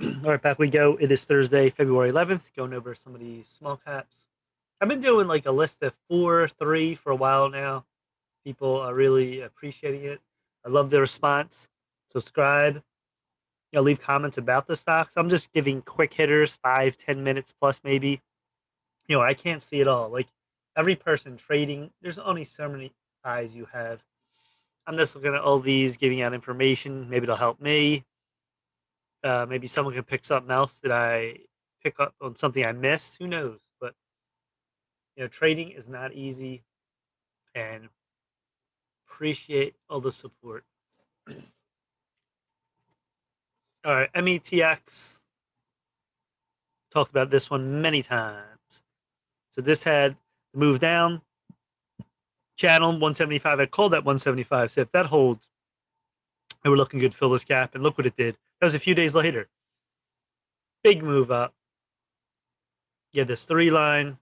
All right, back we go. It is Thursday, February 11th, going over some of these small caps. I've been doing like a list of 4, 3 for a while now. People are really appreciating it. I love the response. Subscribe. Leave comments about the stocks. I'm just giving quick hitters, 5, 10 minutes plus maybe. I can't see it all. Like every person trading, there's only so many eyes you have. I'm just looking at all these, giving out information. Maybe it'll help me. Maybe someone can pick something else that I pick up on something I missed. Who knows? But trading is not easy, and appreciate all the support. All right, METX. Talked about this one many times. So this had the move down, channel 175. I called that 175. So if that holds, and we're looking good to fill this gap, and look what it did. That was a few days later. Big move up. Yeah, this 3 line.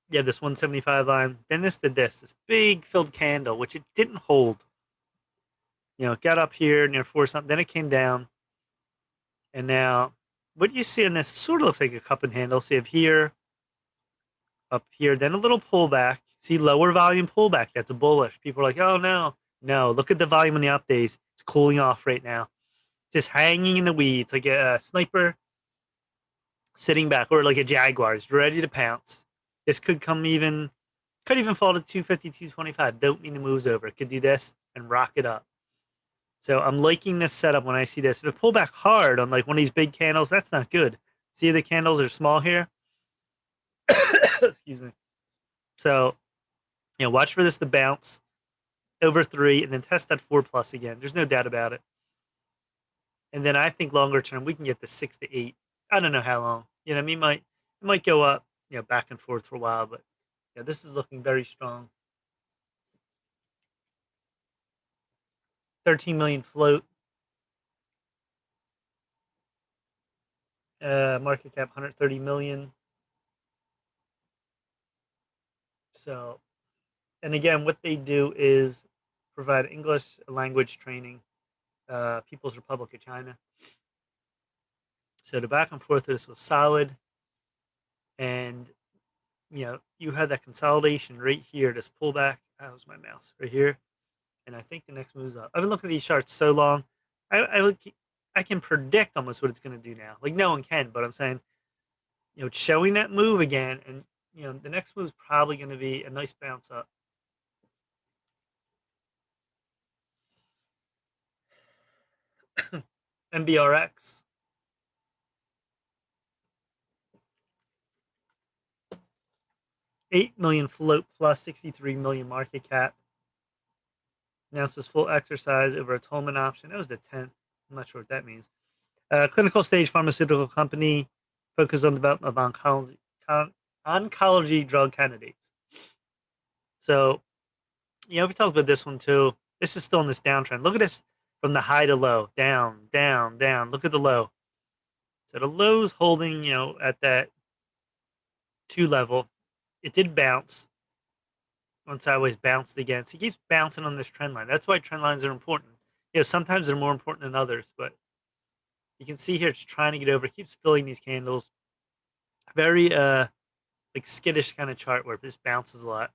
Yeah, this 175 line. Then this did this big filled candle, which it didn't hold. It got up here near 4 something. Then it came down. And now what you see in this sort of looks like a cup and handle. So you have here, up here, then a little pullback. See, lower volume pullback. That's a bullish. People are like, oh, no. No, look at the volume on the up days. It's cooling off right now. Just hanging in the weeds like a sniper sitting back, or like a jaguar is ready to pounce. This could even fall to 250, 225. Don't mean the move's over. It could do this and rock it up. So I'm liking this setup when I see this. If it pull back hard on like one of these big candles, that's not good. See, the candles are small here. Excuse me. So, watch for this to bounce over 3 and then test that 4+ again. There's no doubt about it. And then I think longer term, we can get to 6 to 8. I don't know how long. I mean, it might go up, back and forth for a while, but this is looking very strong. 13 million float. Market cap 130 million. So, and again, what they do is provide English language training, People's Republic of China. So the back and forth of this was solid, and you had that consolidation right here, this pullback. That was my mouse right here, and I think the next move's up. I've been looking at these charts so long, I can predict almost what it's going to do now. Like no one can, but I'm saying, it's showing that move again, and the next move is probably going to be a nice bounce up. MBRX. 8 million float plus 63 million market cap. Announces full exercise over a Tolman option. That was the 10th. I'm not sure what that means. Clinical stage pharmaceutical company focused on development of oncology drug candidates. So, we talked about this one too. This is still in this downtrend. Look at this from the high to low. Down, down, down. Look at the low. So the low's holding, at that 2 level. It did bounce. On sideways, bounced again. So he keeps bouncing on this trend line. That's why trend lines are important. Sometimes they're more important than others, but you can see here it's trying to get over. It keeps filling these candles. Very like skittish kind of chart where this bounces a lot.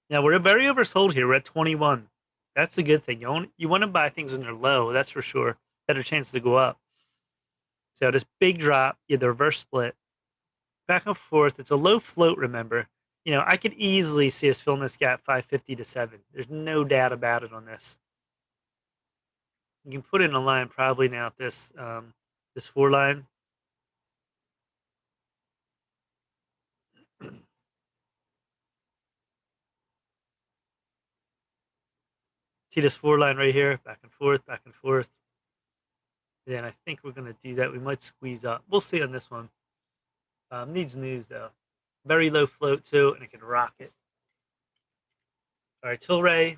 Now we're very oversold here. We're at 21. That's the good thing. You want to buy things when they're low. That's for sure. Better chance to go up. So this big drop, the reverse split, back and forth. It's a low float. Remember, I could easily see us filling this gap 550 to 7. There's no doubt about it on this. You can put in a line probably now at this this 4 line. See this 4 line right here, back and forth, back and forth. Then I think we're going to do that. We might squeeze up. We'll see on this one. Needs news though. Very low float too, and it can rock it. All right, TLRY.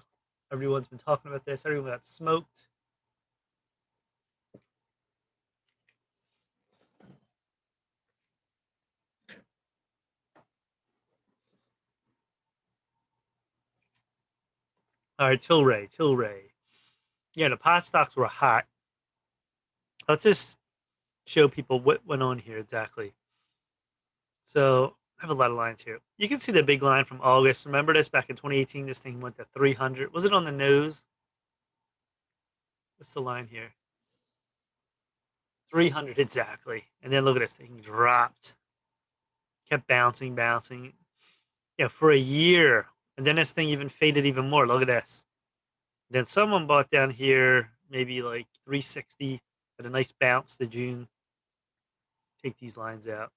Everyone's been talking about this. Everyone got smoked. All right, TLRY. Yeah, the pot stocks were hot. Let's just show people what went on here exactly. So I have a lot of lines here. You can see the big line from August. Remember this back in 2018? This thing went to 300. Was it on the nose? What's the line here? 300 exactly. And then look at this thing dropped, kept bouncing, bouncing. Yeah, for a year. And then this thing even faded even more. Look at this. Then someone bought down here maybe like 360 at a nice bounce to June. Take these lines out.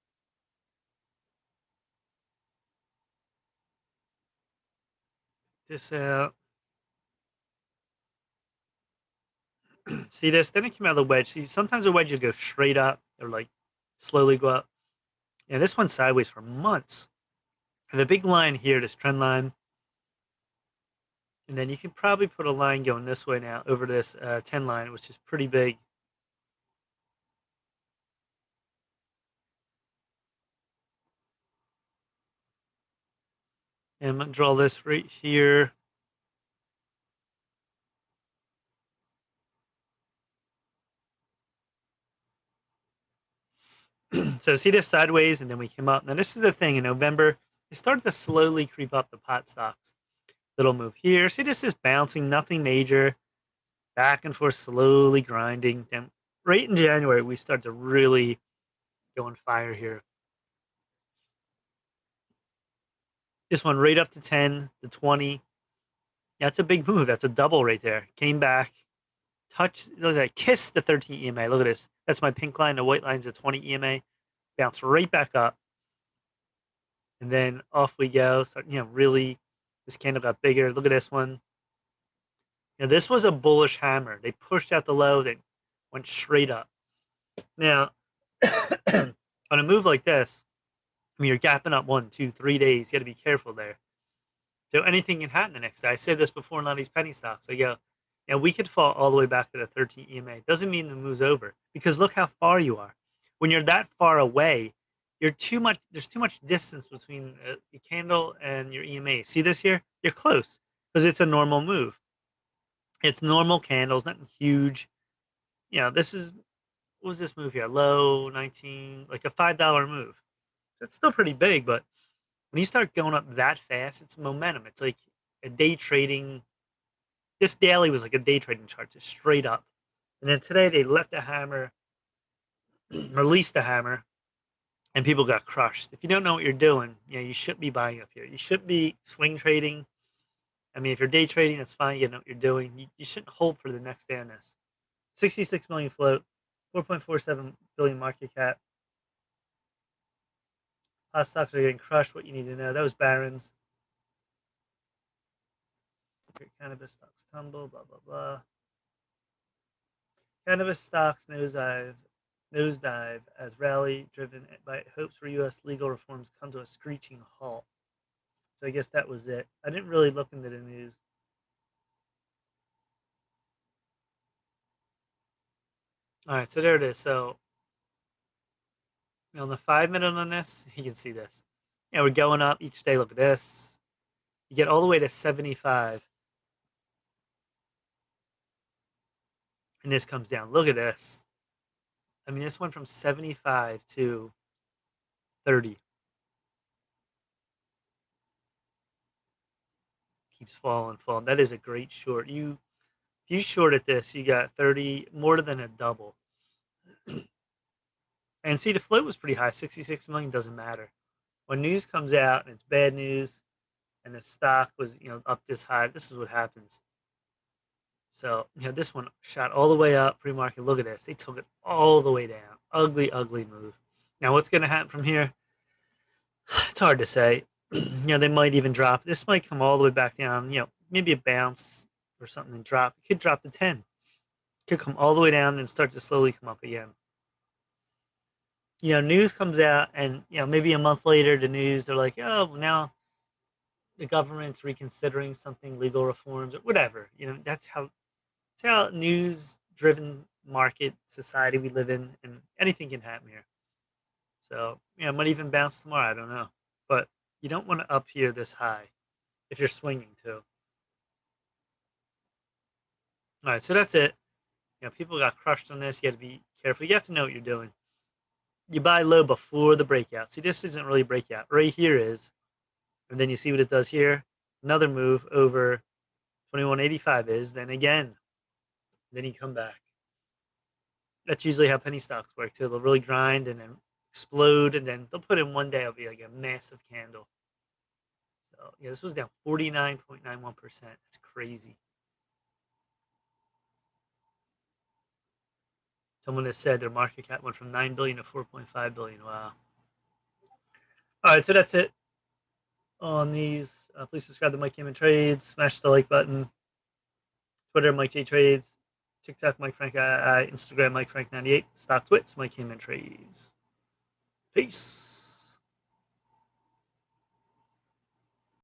This out. See this? Then it came out of the wedge. See, sometimes a wedge will go straight up or like slowly go up. Yeah, this went sideways for months. And the big line here, this trend line, and then you can probably put a line going this way now over this 10 line, which is pretty big. And I'm gonna draw this right here. So see this sideways, and then we came up. Now this is the thing in November, it started to slowly creep up the pot stocks. Little move here. See this is bouncing, nothing major, back and forth, slowly grinding. Then right in January, we start to really go on fire here. This one right up to 10, to 20. That's a big move. That's a double right there. Came back, touched, look at that, kissed the 13 EMA. Look at this. That's my pink line. The white line's a 20 EMA. Bounce right back up. And then off we go. So, really, this candle got bigger. Look at this one. This was a bullish hammer. They pushed out the low, then went straight up. Now, on a move like this, I mean, you're gapping up 1, 2, 3 days. You got to be careful there. So anything can happen the next day. I said this before in a lot of these penny stocks. I go, we could fall all the way back to the 13 EMA. Doesn't mean the move's over because look how far you are. When you're that far away, you're too much. There's too much distance between the candle and your EMA. See this here? You're close because it's a normal move. It's normal candles, nothing huge. This is what was this move here? Low 19, like a $5 move. It's still pretty big, but when you start going up that fast, it's momentum. It's like a day trading. This daily was like a day trading chart, just straight up. And then today they left the hammer, released the hammer, and people got crushed. If you don't know what you're doing, you shouldn't be buying up here. You shouldn't be swing trading. I mean, if you're day trading, that's fine. You know what you're doing. You shouldn't hold for the next day on this. 66 million float, 4.47 billion market cap. Hot stocks are getting crushed. What you need to know. That was Barron's. Cannabis stocks tumble, blah, blah, blah. Cannabis stocks nosedive as rally driven by hopes for U.S. legal reforms come to a screeching halt. So I guess that was it. I didn't really look into the news. All right, so there it is. So on the 5 minute on this, you can see this. We're going up each day. Look at this. You get all the way to 75. And this comes down. Look at this. I mean, this went from 75 to 30. Keeps falling, falling. That is a great short. If you shorted this, you got 30, more than a double. And see, the float was pretty high. 66 million doesn't matter. When news comes out and it's bad news and the stock was, up this high, this is what happens. So, this one shot all the way up pre-market. Look at this. They took it all the way down. Ugly, ugly move. Now, what's going to happen from here? It's hard to say. They might even drop. This might come all the way back down. Maybe a bounce or something and drop. It could drop to 10. It could come all the way down and start to slowly come up again. News comes out and, maybe a month later, the news, they're like, oh, now the government's reconsidering something, legal reforms or whatever. That's how news-driven market society we live in, and anything can happen here. So, it might even bounce tomorrow. I don't know. But you don't want to up here this high if you're swinging too. All right, so that's it. People got crushed on this. You got to be carefully. You have to know what you're doing. You buy low before the breakout. See, this isn't really breakout. Right here is, and then you see what it does here. Another move over 2185 is, then again, then you come back. That's usually how penny stocks work too. They'll really grind and then explode, and then they'll put in one day. It'll be like a massive candle. So yeah, this was down 49.91%. That's crazy. Someone has said their market cap went from 9 billion to 4.5 billion. Wow. All right, so that's it on these. Please subscribe to Mike Cayman Trades. Smash the like button. Twitter, Mike J Trades. TikTok, Mike Frank II. Instagram, Mike Frank 98. Stock Twits, Mike Cayman Trades. Peace.